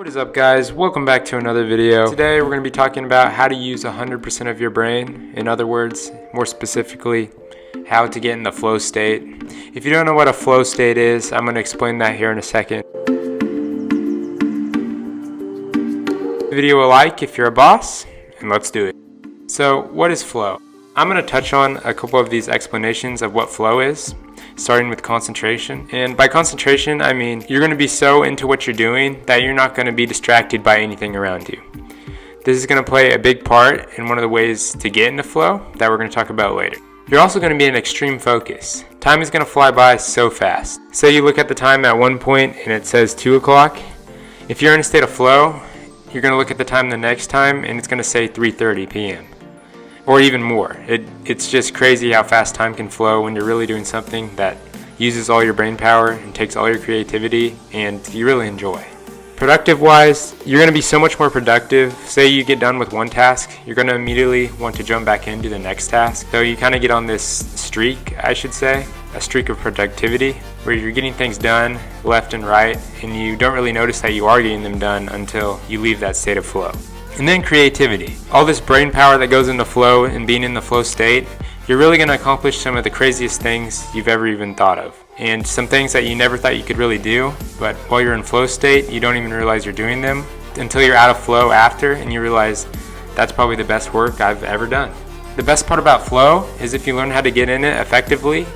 What is up, guys? Welcome back to another video. Today we're going to be talking about how to use 100% of your brain. In other words, more specifically, how to get in the flow state. If you don't know what a flow state is, I'm going to explain that here in a second. Video a like if you're a boss, and let's do it. So what is flow? I'm going to touch on a couple of these explanations of what flow is, starting with concentration. And by concentration, I mean you're going to be so into what you're doing that you're not going to be distracted by anything around you. This is going to play a big part in one of the ways to get into flow that we're going to talk about later. You're also going to be in extreme focus. Time is going to fly by so fast. Say you look at the time at one point and it says 2 o'clock. If you're in a state of flow, you're going to look at the time the next time and it's going to say 3:30 p.m. or even more. It's just crazy how fast time can flow when you're really doing something that uses all your brain power and takes all your creativity and you really enjoy. Productive wise, you're going to be so much more productive. Say you get done with one task, you're going to immediately want to jump back into the next task. So you kind of get on this streak, I should say, a streak of productivity where you're getting things done left and right and you don't really notice that you are getting them done until you leave that state of flow. And then creativity. All this brain power that goes into flow and being in the flow state, you're really going to accomplish some of the craziest things you've ever even thought of. And some things that you never thought you could really do, but while you're in flow state, you don't even realize you're doing them until you're out of flow after and you realize that's probably the best work I've ever done. The best part about flow is if you learn how to get in it effectively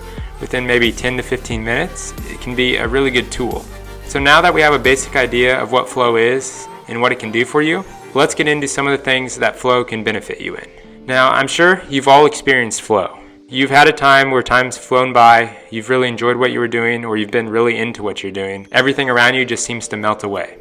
within maybe 10 to 15 minutes, it can be a really good tool. So now that we have a basic idea of what flow is and what it can do for you, let's get into some of the things that flow can benefit you in. Now, I'm sure you've all experienced flow. You've had a time where time's flown by, you've really enjoyed what you were doing, or you've been really into what you're doing. Everything around you just seems to melt away.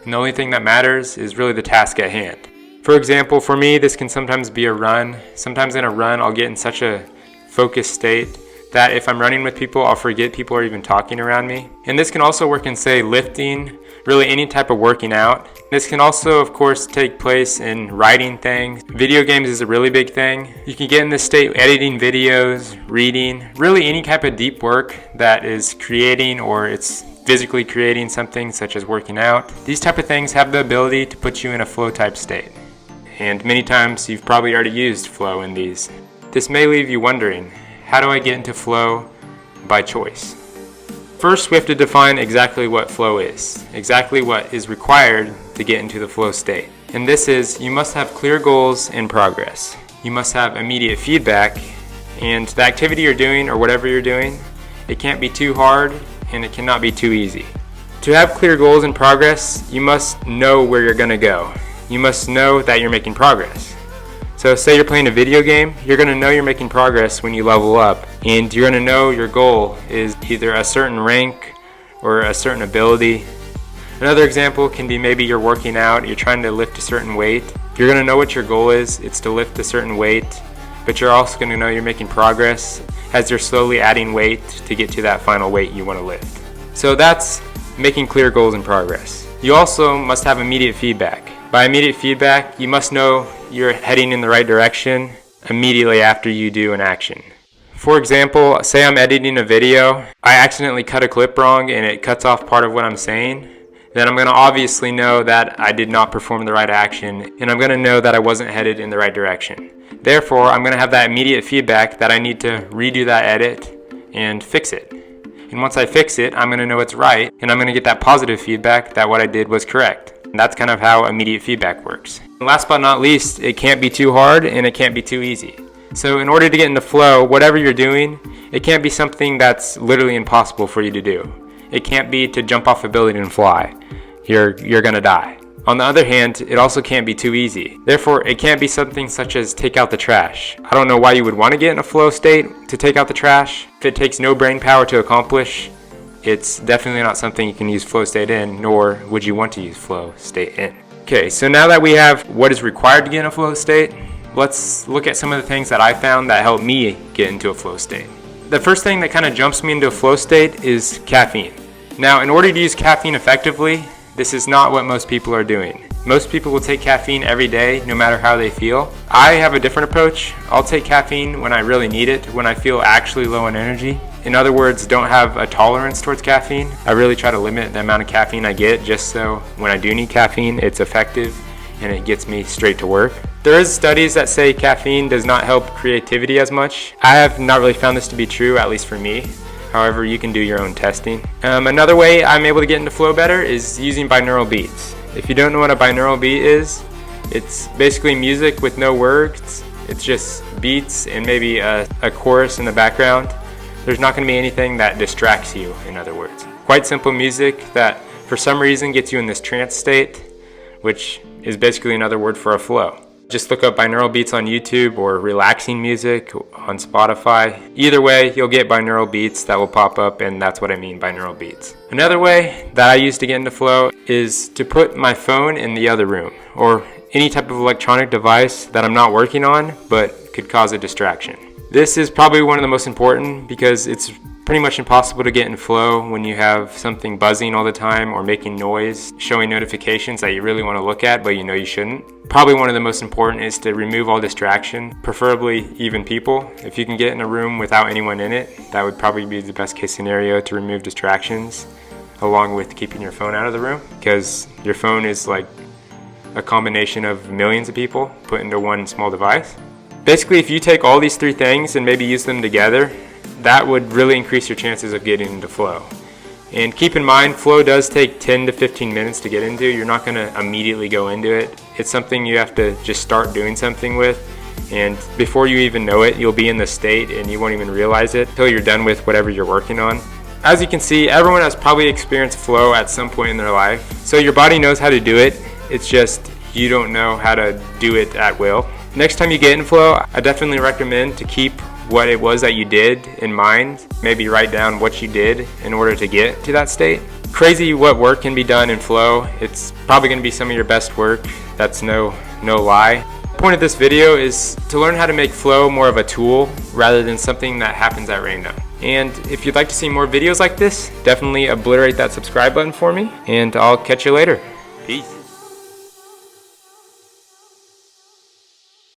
And the only thing that matters is really the task at hand. For example, for me, this can sometimes be a run. Sometimes in a run, I'll get in such a focused state that if I'm running with people, I'll forget people are even talking around me. And this can also work in, say, lifting, really any type of working out. This can also, of course, take place in writing things. Video games is a really big thing. You can get in this state editing videos, reading, really any type of deep work that is creating or it's physically creating something such as working out. These type of things have the ability to put you in a flow type state. And many times you've probably already used flow in these. This may leave you wondering, how do I get into flow by choice? First, we have to define exactly what flow is, exactly what is required to get into the flow state. And this is, you must have clear goals and progress. You must have immediate feedback, and the activity you're doing or whatever you're doing, it can't be too hard and it cannot be too easy. To have clear goals and progress, you must know where you're going to go. You must know that you're making progress. So say you're playing a video game, you're going to know you're making progress when you level up, and you're going to know your goal is either a certain rank or a certain ability. Another example can be maybe you're working out, you're trying to lift a certain weight. You're going to know what your goal is, it's to lift a certain weight, but you're also going to know you're making progress as you're slowly adding weight to get to that final weight you want to lift. So that's making clear goals and progress. You also must have immediate feedback. By immediate feedback, you must know you're heading in the right direction immediately after you do an action. For example, say I'm editing a video, I accidentally cut a clip wrong and it cuts off part of what I'm saying, then I'm going to obviously know that I did not perform the right action and I'm going to know that I wasn't headed in the right direction. Therefore, I'm going to have that immediate feedback that I need to redo that edit and fix it. And once I fix it, I'm going to know it's right and I'm going to get that positive feedback that what I did was correct. And that's kind of how immediate feedback works. And last but not least, it can't be too hard and it can't be too easy. So in order to get into flow, whatever you're doing, it can't be something that's literally impossible for you to do. It can't be to jump off a building and fly. You're gonna die. On the other hand, it also can't be too easy. Therefore, it can't be something such as take out the trash. I don't know why you would want to get in a flow state to take out the trash. If it takes no brain power to accomplish, it's definitely not something you can use flow state in, nor would you want to use flow state in. Okay, so now that we have what is required to get in a flow state, let's look at some of the things that I found that help me get into a flow state. The first thing that kind of jumps me into a flow state is caffeine. Now, in order to use caffeine effectively, this is not what most people are doing. Most people will take caffeine every day, no matter how they feel. I have a different approach. I'll take caffeine when I really need it, when I feel actually low on energy. In other words, don't have a tolerance towards caffeine. I really try to limit the amount of caffeine I get just so when I do need caffeine, it's effective and it gets me straight to work. There is studies that say caffeine does not help creativity as much. I have not really found this to be true, at least for me. However, you can do your own testing. Another way I'm able to get into flow better is using binaural beats. If you don't know what a binaural beat is, it's basically music with no words. It's just beats and maybe a chorus in the background. There's not going to be anything that distracts you, in other words. Quite simple music that for some reason gets you in this trance state, which is basically another word for a flow. Just look up binaural beats on YouTube or relaxing music on Spotify. Either way, you'll get binaural beats that will pop up, and that's what I mean, binaural beats. Another way that I use to get into flow is to put my phone in the other room, or any type of electronic device that I'm not working on but could cause a distraction. This is probably one of the most important because it's pretty much impossible to get in flow when you have something buzzing all the time or making noise, showing notifications that you really want to look at but you know you shouldn't. Probably one of the most important is to remove all distraction, preferably even people. If you can get in a room without anyone in it, that would probably be the best case scenario to remove distractions, along with keeping your phone out of the room, because your phone is like a combination of millions of people put into one small device. Basically, if you take all these three things and maybe use them together, that would really increase your chances of getting into flow. And keep in mind, flow does take 10 to 15 minutes to get into. You're not going to immediately go into it. It's something you have to just start doing something with. And before you even know it, you'll be in the state and you won't even realize it until you're done with whatever you're working on. As you can see, everyone has probably experienced flow at some point in their life. So your body knows how to do it. It's just you don't know how to do it at will. Next time you get in flow, I definitely recommend to keep what it was that you did in mind. Maybe write down what you did in order to get to that state. Crazy what work can be done in flow. It's probably going to be some of your best work. That's no lie. The point of this video is to learn how to make flow more of a tool rather than something that happens at random. And if you'd like to see more videos like this, definitely obliterate that subscribe button for me, and I'll catch you later. Peace.